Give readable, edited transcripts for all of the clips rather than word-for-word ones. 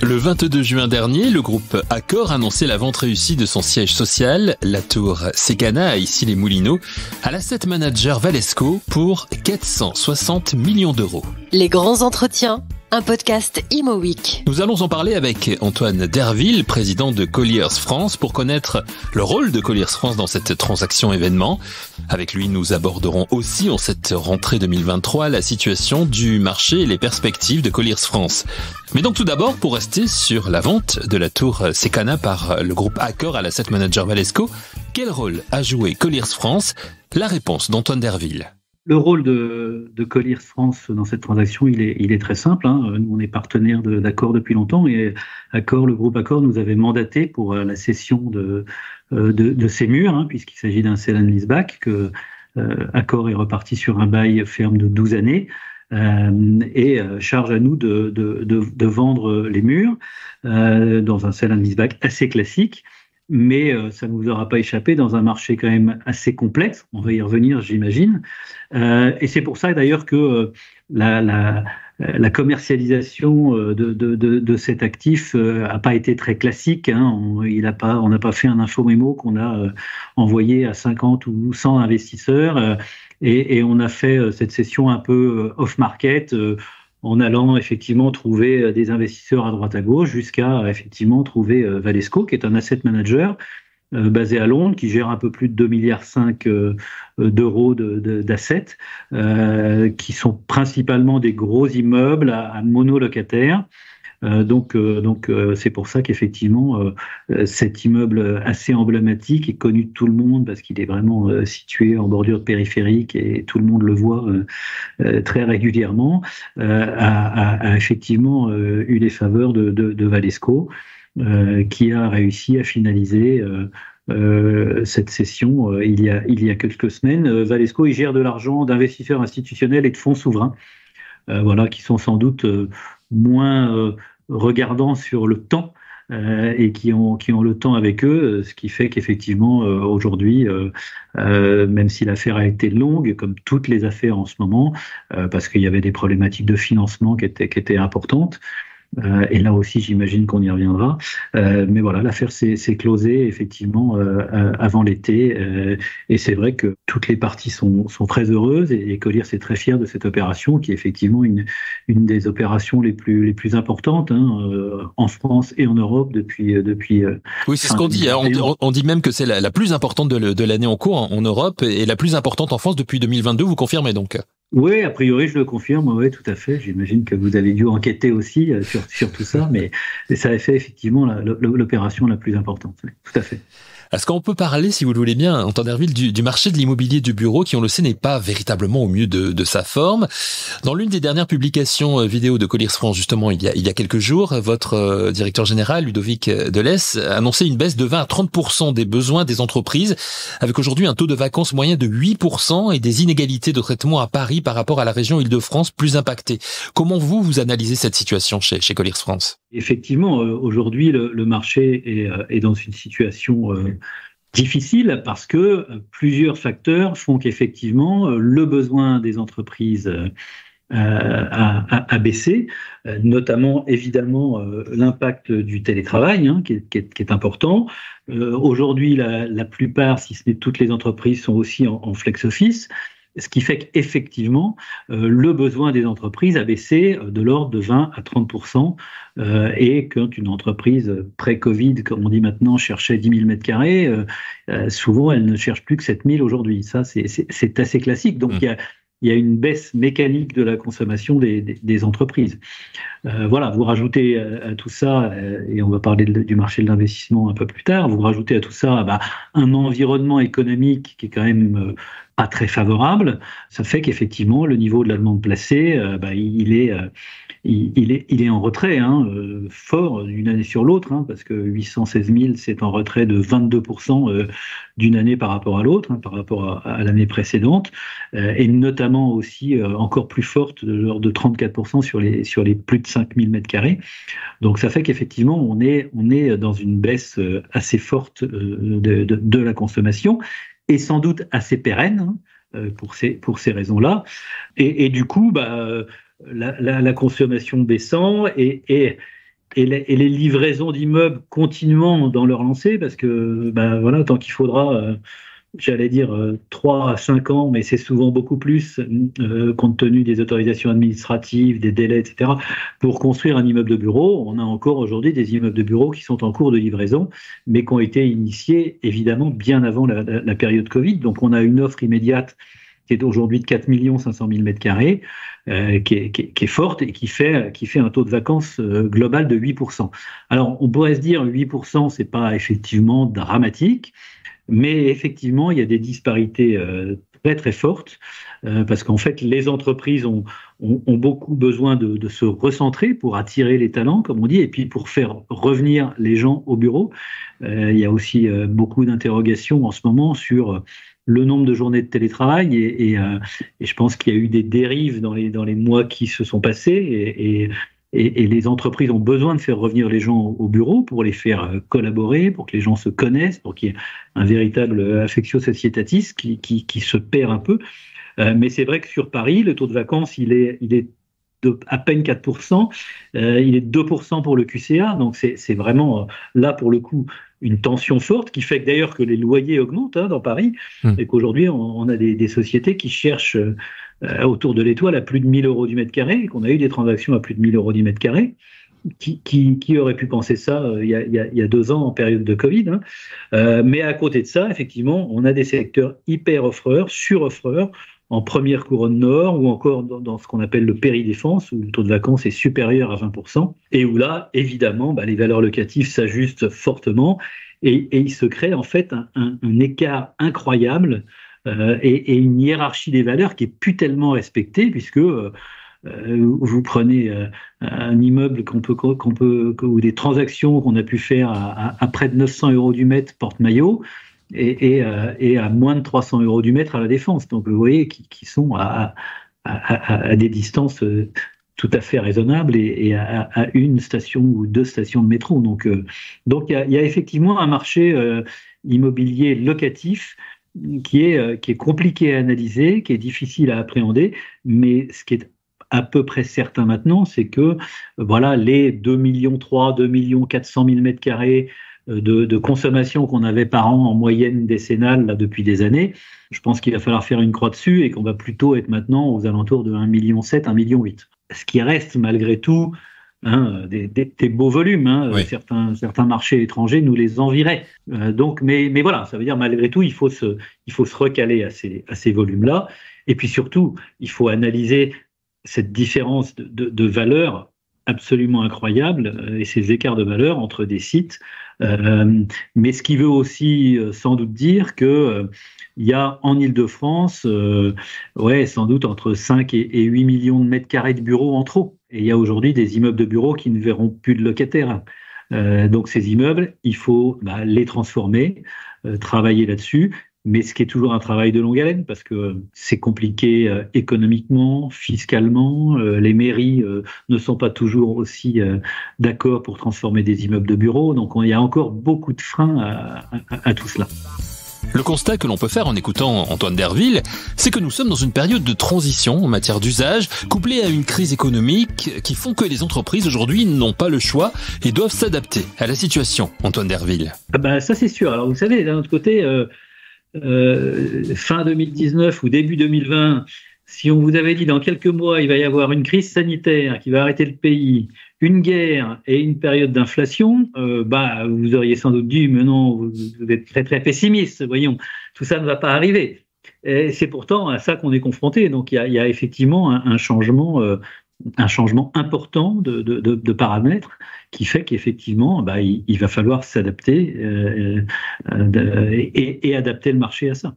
Le 22 juin dernier, le groupe Accor annonçait la vente réussie de son siège social, la tour Secana à Issy-les-Moulineaux, à l'asset manager Valesco pour 460 millions d'euros. Les grands entretiens, un podcast Imo Week. Nous allons en parler avec Antoine Derville, président de Colliers France, pour connaître le rôle de Colliers France dans cette transaction événement. Avec lui, nous aborderons aussi en cette rentrée 2023 la situation du marché et les perspectives de Colliers France. Mais donc tout d'abord, pour rester sur la vente de la tour Secana par le groupe Accor à l'asset manager Valesco, quel rôle a joué Colliers France? La réponse d'Antoine Derville. Le rôle de Colliers France dans cette transaction, il est très simple. Nous, on est partenaire d'Accor depuis longtemps et le groupe Accor nous avait mandaté pour la cession de ces murs, puisqu'il s'agit d'un sell and leaseback, que Accor est reparti sur un bail ferme de 12 années et charge à nous de vendre les murs dans un sell and leaseback assez classique. Mais ça ne vous aura pas échappé dans un marché quand même assez complexe. On va y revenir, j'imagine. Et c'est pour ça d'ailleurs que la commercialisation de cet actif a pas été très classique. On n'a pas fait un infomémo qu'on a envoyé à 50 ou 100 investisseurs et on a fait cette session un peu off-market. En allant effectivement trouver des investisseurs à droite à gauche jusqu'à effectivement trouver Valesco, qui est un asset manager basé à Londres, qui gère un peu plus de 2,5 milliards d'euros d'assets, qui sont principalement des gros immeubles à monolocataires. Donc c'est pour ça qu'effectivement cet immeuble assez emblématique est connu de tout le monde parce qu'il est vraiment situé en bordure périphérique et tout le monde le voit très régulièrement, a effectivement eu les faveurs de Valesco qui a réussi à finaliser cette session il y a quelques semaines. Valesco, il gère de l'argent d'investisseurs institutionnels et de fonds souverains, qui sont sans doute moins regardants sur le temps et qui ont le temps avec eux, ce qui fait qu'effectivement aujourd'hui, même si l'affaire a été longue, comme toutes les affaires en ce moment, parce qu'il y avait des problématiques de financement qui étaient importantes, et là aussi j'imagine qu'on y reviendra, mais voilà, l'affaire s'est closée effectivement avant l'été, et c'est vrai que toutes les parties sont très heureuses et Colliers est très fier de cette opération qui est effectivement une des opérations les plus importantes en France et en Europe depuis oui, c'est ce qu'on dit, on dit même que c'est la plus importante de l'année en cours en Europe et la plus importante en France depuis 2022, vous confirmez donc? Oui, a priori, je le confirme, oui, tout à fait. J'imagine que vous avez dû enquêter aussi sur tout ça, mais ça a fait effectivement l'opération la plus importante, oui, tout à fait. Est-ce qu'on peut parler, si vous le voulez bien, Antoine Derville, du marché de l'immobilier du bureau qui, on le sait, n'est pas véritablement au mieux de sa forme. Dans l'une des dernières publications vidéo de Colliers France, justement, il y a quelques jours, votre directeur général, Ludovic Delesse, annonçait une baisse de 20 à 30% des besoins des entreprises, avec aujourd'hui un taux de vacances moyen de 8% et des inégalités de traitement à Paris par rapport à la région Île-de-France plus impactée. Comment vous analysez cette situation chez Colliers France? Effectivement, aujourd'hui, le marché est dans une situation difficile parce que plusieurs facteurs font qu'effectivement, le besoin des entreprises a baissé, notamment évidemment l'impact du télétravail qui est important. Aujourd'hui, la plupart, si ce n'est toutes les entreprises, sont aussi en flex office. Ce qui fait qu'effectivement, le besoin des entreprises a baissé de l'ordre de 20 à 30%, et quand une entreprise pré-Covid, comme on dit maintenant, cherchait 10 000 mètres carrés, souvent elle ne cherche plus que 7 000 aujourd'hui. Ça, c'est assez classique. Donc, il y a une baisse mécanique de la consommation des entreprises. Vous rajoutez à tout ça, et on va parler du marché de l'investissement un peu plus tard, vous rajoutez à tout ça un environnement économique qui est quand même pas très favorable. Ça fait qu'effectivement, le niveau de la demande placée, il est en retrait, fort d'une année sur l'autre, parce que 816 000, c'est en retrait de 22% d'une année par rapport à l'autre, par rapport à l'année précédente, et notamment aussi encore plus forte, de l'ordre de 34% sur les plus de 5 000 mètres carrés. Donc ça fait qu'effectivement, on est dans une baisse assez forte de la consommation, et sans doute assez pérenne, pour ces raisons-là. Et du coup, la consommation baissant et les livraisons d'immeubles continuant dans leur lancée, parce que voilà, tant qu'il faudra, j'allais dire 3 à 5 ans, mais c'est souvent beaucoup plus, compte tenu des autorisations administratives, des délais, etc., pour construire un immeuble de bureau. On a encore aujourd'hui des immeubles de bureau qui sont en cours de livraison, mais qui ont été initiés, évidemment, bien avant la période Covid. Donc, on a une offre immédiate qui est aujourd'hui de 4 500 000 m², qui est forte et qui fait un taux de vacances global de 8%. Alors, on pourrait se dire 8%, c'est pas effectivement dramatique, mais effectivement, il y a des disparités très très fortes, parce qu'en fait, les entreprises ont beaucoup besoin de se recentrer pour attirer les talents, comme on dit, et puis pour faire revenir les gens au bureau. Il y a aussi beaucoup d'interrogations en ce moment sur le nombre de journées de télétravail, et je pense qu'il y a eu des dérives dans les mois qui se sont passés, et les entreprises ont besoin de faire revenir les gens au bureau pour les faire collaborer, pour que les gens se connaissent, pour qu'il y ait un véritable affectio societatis qui se perd un peu. Mais c'est vrai que sur Paris, le taux de vacances, il est de à peine 4%, il est de 2% pour le QCA, donc c'est vraiment là pour le coup une tension forte qui fait que d'ailleurs que les loyers augmentent dans Paris, et qu'aujourd'hui on a des sociétés qui cherchent autour de l'Étoile à plus de 1 000 euros du mètre carré, et qu'on a eu des transactions à plus de 1 000 euros du mètre carré. Qui aurait pu penser ça il y a 2 ans en période de Covid, mais à côté de ça, effectivement, on a des secteurs hyper offreurs, sur-offreurs, en première couronne nord, ou encore dans ce qu'on appelle le péridéfense, où le taux de vacances est supérieur à 20%, et où là, évidemment, les valeurs locatives s'ajustent fortement, et il se crée en fait un écart incroyable, et une hiérarchie des valeurs qui est plus tellement respectée, puisque vous prenez un immeuble ou des transactions qu'on a pu faire à près de 900 euros du mètre porte-maillot, et à moins de 300 euros du mètre à la Défense. Donc vous voyez qui sont à des distances tout à fait raisonnables, et à une station ou 2 stations de métro. Donc il y a effectivement un marché immobilier locatif qui est compliqué à analyser, qui est difficile à appréhender, mais ce qui est à peu près certain maintenant, c'est que voilà, les 2,3 millions, 2,4 millions mètres carrés de consommation qu'on avait par an en moyenne décennale là, depuis des années, je pense qu'il va falloir faire une croix dessus, et qu'on va plutôt être maintenant aux alentours de 1,7 million, 1,8 million. Ce qui reste malgré tout des beaux volumes. Oui. Certains marchés étrangers nous les envieraient. Mais voilà, ça veut dire malgré tout, il faut se recaler à ces volumes-là. Et puis surtout, il faut analyser cette différence de valeur absolument incroyable, et ces écarts de valeur entre des sites. Mais ce qui veut aussi sans doute dire que il y a en Île-de-France sans doute entre 5 et 8 millions de mètres carrés de bureaux en trop. Et il y a aujourd'hui des immeubles de bureaux qui ne verront plus de locataires. Donc ces immeubles, il faut les transformer, travailler là-dessus. Mais ce qui est toujours un travail de longue haleine, parce que c'est compliqué économiquement, fiscalement. Les mairies ne sont pas toujours aussi d'accord pour transformer des immeubles de bureaux. Donc il y a encore beaucoup de freins à tout cela. Le constat que l'on peut faire en écoutant Antoine Derville, c'est que nous sommes dans une période de transition en matière d'usage, couplée à une crise économique qui font que les entreprises aujourd'hui n'ont pas le choix et doivent s'adapter à la situation. Antoine Derville. Ça c'est sûr. Alors vous savez, d'un autre côté, fin 2019 ou début 2020, si on vous avait dit dans quelques mois il va y avoir une crise sanitaire qui va arrêter le pays, une guerre et une période d'inflation, vous auriez sans doute dit mais non, vous êtes très très pessimiste, voyons, tout ça ne va pas arriver. Et c'est pourtant à ça qu'on est confronté. Donc il y a effectivement un changement important de paramètres qui fait qu'effectivement il va falloir s'adapter et adapter le marché à ça.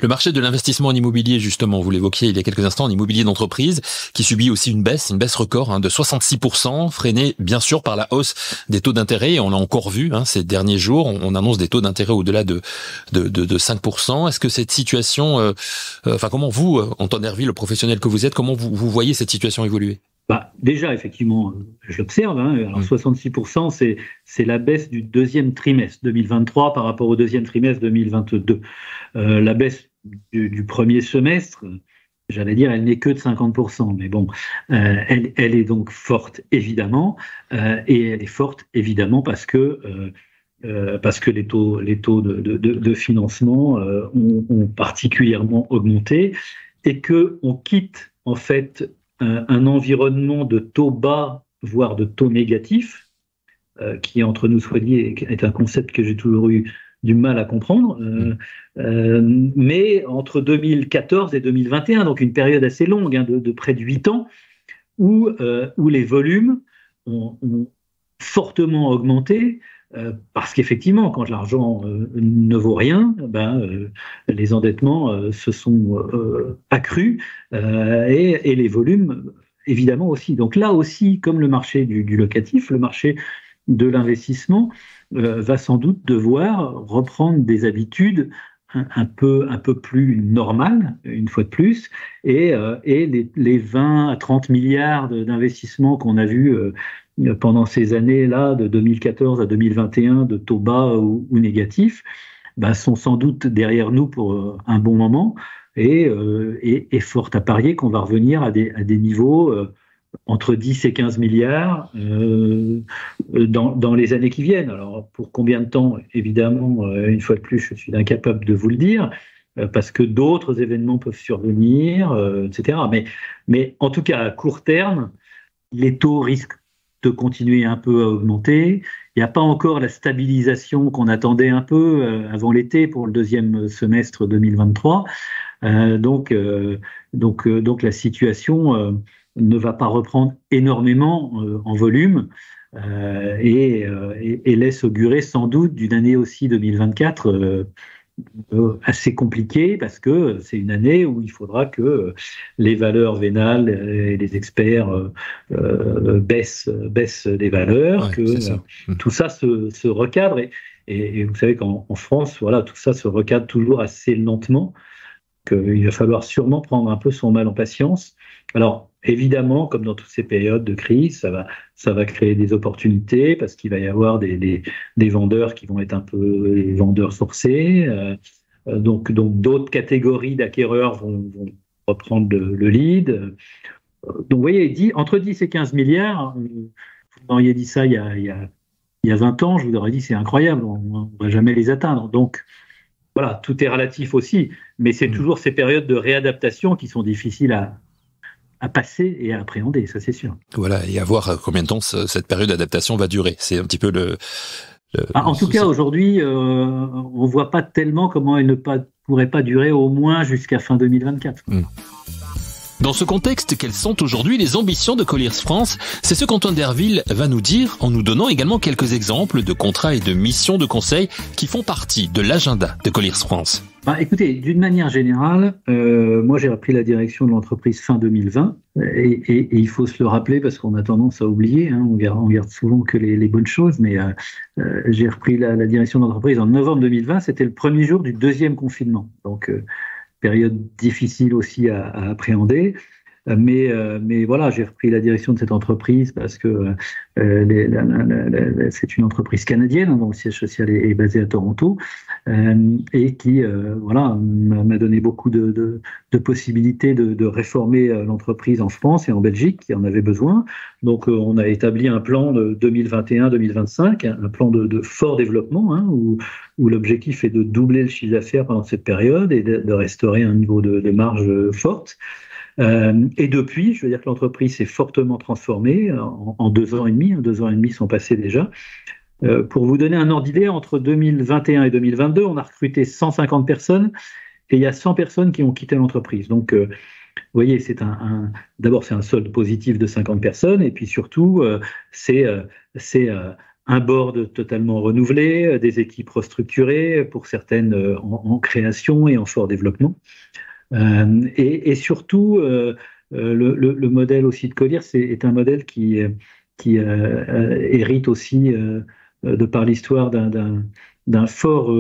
Le marché de l'investissement en immobilier, justement, vous l'évoquiez il y a quelques instants, en immobilier d'entreprise, qui subit aussi une baisse record de 66%, freinée bien sûr par la hausse des taux d'intérêt. Et on l'a encore vu ces derniers jours, on annonce des taux d'intérêt au-delà de 5%. Est-ce que cette situation, comment vous, Antoine Derville, le professionnel que vous êtes, comment vous voyez cette situation évoluer ? Déjà, effectivement, je l'observe. Alors 66%, c'est la baisse du deuxième trimestre 2023 par rapport au deuxième trimestre 2022. La baisse du premier semestre, j'allais dire, elle n'est que de 50%, mais bon, elle est donc forte, évidemment, et elle est forte, évidemment, parce que les taux de financement ont particulièrement augmenté, et qu'on quitte, en fait, un environnement de taux bas, voire de taux négatifs, qui, entre nous soit dit, est un concept que j'ai toujours eu du mal à comprendre, mais entre 2014 et 2021, donc une période assez longue, de près de 8 ans, où les volumes ont fortement augmenté, parce qu'effectivement, quand l'argent ne vaut rien, les endettements se sont accrus, et les volumes, évidemment, aussi. Donc là aussi, comme le marché du locatif, le marché de l'investissement va sans doute devoir reprendre des habitudes un peu plus normales, une fois de plus, et les 20 à 30 milliards d'investissements qu'on a vus pendant ces années-là, de 2014 à 2021, de taux bas ou négatifs, sont sans doute derrière nous pour un bon moment, et fort à parier qu'on va revenir à des niveaux entre 10 et 15 milliards dans les années qui viennent. Alors, pour combien de temps, évidemment, une fois de plus, je suis incapable de vous le dire, parce que d'autres événements peuvent survenir, etc. Mais en tout cas, à court terme, les taux risquent de continuer un peu à augmenter. Il n'y a pas encore la stabilisation qu'on attendait un peu avant l'été pour le deuxième semestre 2023. Donc la situation ne va pas reprendre énormément en volume, et laisse augurer sans doute d'une année aussi 2024 assez compliquée, parce que c'est une année où il faudra que les valeurs vénales et les experts baissent les valeurs, tout ça se recadre, et vous savez qu'en France, voilà, tout ça se recadre toujours assez lentement, qu'il va falloir sûrement prendre un peu son mal en patience. Alors, évidemment, comme dans toutes ces périodes de crise, ça va créer des opportunités, parce qu'il va y avoir des vendeurs qui vont être un peu les vendeurs forcés. Donc d'autres catégories d'acquéreurs vont reprendre le lead. Donc, vous voyez, entre 10 et 15 milliards, vous m'auriez dit ça il y a 20 ans, je vous aurais dit c'est incroyable, on ne va jamais les atteindre. Donc, voilà, tout est relatif aussi, mais c'est toujours ces périodes de réadaptation qui sont difficiles à passer et à appréhender, ça c'est sûr. Voilà, et à voir combien de temps cette période d'adaptation va durer. C'est un petit peu en tout cas, aujourd'hui, on ne voit pas tellement comment elle ne pourrait pas durer au moins jusqu'à fin 2024. Dans ce contexte, quelles sont aujourd'hui les ambitions de Colliers France? C'est ce qu'Antoine Derville va nous dire, en nous donnant également quelques exemples de contrats et de missions de conseil qui font partie de l'agenda de Colliers France. Écoutez, d'une manière générale, moi j'ai repris la direction de l'entreprise fin 2020, et il faut se le rappeler parce qu'on a tendance à oublier, on garde souvent que les bonnes choses, mais j'ai repris la direction de l'entreprise en novembre 2020, c'était le premier jour du deuxième confinement, donc période difficile aussi à appréhender. Mais voilà, j'ai repris la direction de cette entreprise parce que c'est une entreprise canadienne dont le siège social est basé à Toronto, et qui m'a donné beaucoup de possibilités de réformer l'entreprise en France et en Belgique qui en avait besoin. Donc on a établi un plan de 2021-2025, un plan de fort développement, où l'objectif est de doubler le chiffre d'affaires pendant cette période et de restaurer un niveau de marge forte. Et depuis, je veux dire que l'entreprise s'est fortement transformée en 2 ans et demi. 2 ans et demi sont passés déjà. Pour vous donner un ordre d'idée, entre 2021 et 2022, on a recruté 150 personnes et il y a 100 personnes qui ont quitté l'entreprise. Donc, vous voyez, d'abord, c'est un solde positif de 50 personnes et puis surtout, c'est un board totalement renouvelé, des équipes restructurées, pour certaines en création et en fort développement. Et surtout, le modèle aussi de Colliers est un modèle qui hérite aussi, de par l'histoire, d'un fort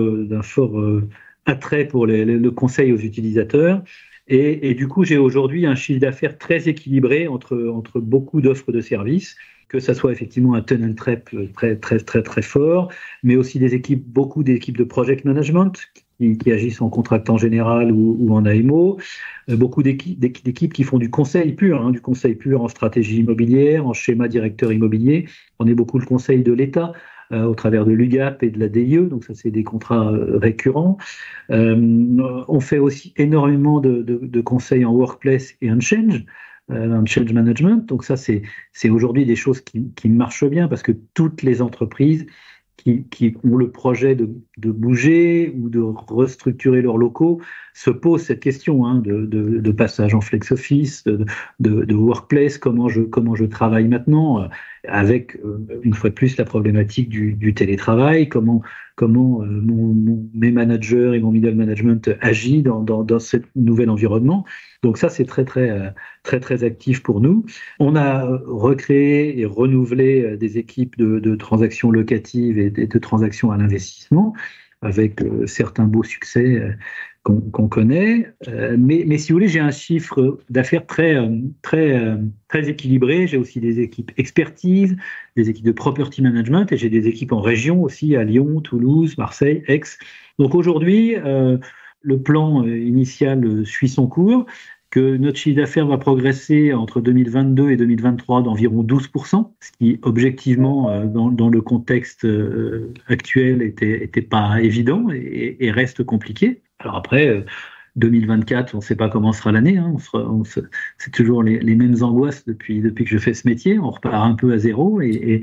attrait pour le conseil aux utilisateurs. Et du coup, j'ai aujourd'hui un chiffre d'affaires très équilibré entre beaucoup d'offres de services, que ça soit effectivement un tunnel très très très très très fort, mais aussi beaucoup d'équipes de project management qui agissent en contractant général ou en AMO, beaucoup d'équipes qui font du conseil pur en stratégie immobilière, en schéma directeur immobilier. On est beaucoup le conseil de l'État au travers de l'UGAP et de la DIE, donc ça c'est des contrats récurrents. On fait aussi énormément de conseils en workplace et en change management. Donc ça c'est aujourd'hui des choses qui marchent bien parce que toutes les entreprises qui ont le projet de bouger ou de restructurer leurs locaux se posent cette question de passage en flex office, de workplace, comment je travaille maintenant, avec une fois de plus la problématique du télétravail, comment mes managers et mon middle management agit dans ce nouvel environnement. Donc ça, c'est très actif pour nous. On a recréé et renouvelé des équipes de transactions locatives et de transactions à l'investissement, avec certains beaux succès qu'on connaît. Mais si vous voulez, j'ai un chiffre d'affaires très équilibré. J'ai aussi des équipes expertise, des équipes de property management, et j'ai des équipes en région aussi, à Lyon, Toulouse, Marseille, Aix. Donc aujourd'hui, le plan initial suit son cours, que notre chiffre d'affaires va progresser entre 2022 et 2023 d'environ 12%, ce qui, objectivement, dans le contexte actuel, était pas évident et reste compliqué. Alors après, 2024, on ne sait pas comment sera l'année. C'est toujours les mêmes angoisses depuis que je fais ce métier. On repart un peu à zéro et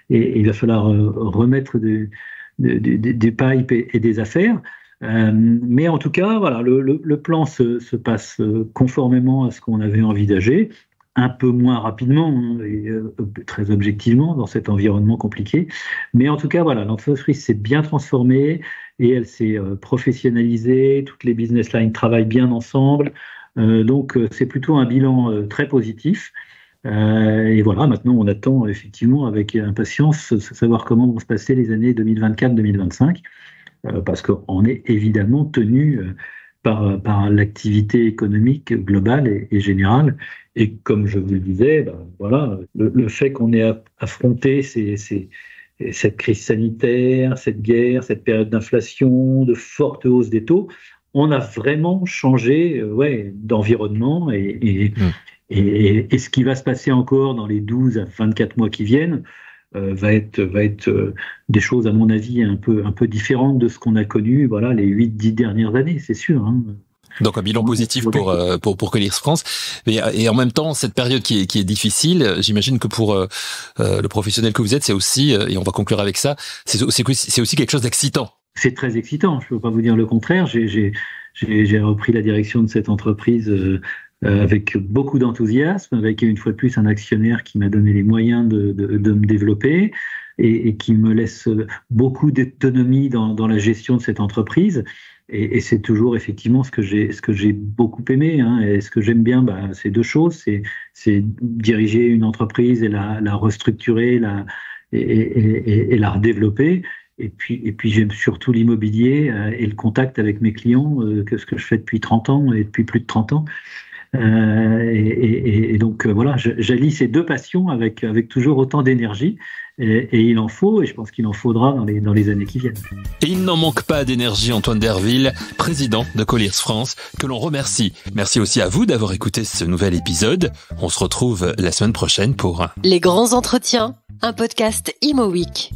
il va falloir remettre des pipes et des affaires. Mais en tout cas, voilà, le plan se passe conformément à ce qu'on avait envisagé, un peu moins rapidement et très objectivement dans cet environnement compliqué. Mais en tout cas, voilà, l'entreprise s'est bien transformée et elle s'est professionnalisée. Toutes les business lines travaillent bien ensemble. Donc, c'est plutôt un bilan très positif. Et voilà, maintenant, on attend effectivement avec impatience savoir comment vont se passer les années 2024-2025. Parce qu'on est évidemment tenu par l'activité économique globale et générale. Et comme je vous le disais, voilà, le fait qu'on ait affronté cette crise sanitaire, cette guerre, cette période d'inflation, de forte hausse des taux, on a vraiment changé d'environnement et ce qui va se passer encore dans les 12 à 24 mois qui viennent va être des choses, à mon avis, un peu différentes de ce qu'on a connu, voilà, les 8-10 dernières années, c'est sûr. Donc un bilan positif pour Colliers France. Et en même temps, cette période qui est difficile, j'imagine que pour le professionnel que vous êtes, c'est aussi, et on va conclure avec ça, c'est aussi quelque chose d'excitant. C'est très excitant, je ne peux pas vous dire le contraire. J'ai repris la direction de cette entreprise avec beaucoup d'enthousiasme, avec une fois de plus un actionnaire qui m'a donné les moyens de me développer et qui me laisse beaucoup d'autonomie dans la gestion de cette entreprise. Et c'est toujours effectivement ce que j'ai beaucoup aimé. Et ce que j'aime bien, c'est deux choses. C'est diriger une entreprise et la restructurer et la redévelopper. Et puis j'aime surtout l'immobilier et le contact avec mes clients, ce que je fais depuis 30 ans et depuis plus de 30 ans. Et donc voilà, j'allie ces deux passions avec toujours autant d'énergie et il en faut, et je pense qu'il en faudra dans les années qui viennent. Et il n'en manque pas d'énergie, Antoine Derville, président de Colliers France, que l'on remercie. Merci aussi à vous d'avoir écouté ce nouvel épisode. On se retrouve la semaine prochaine pour Les grands entretiens, un podcast Imo Week.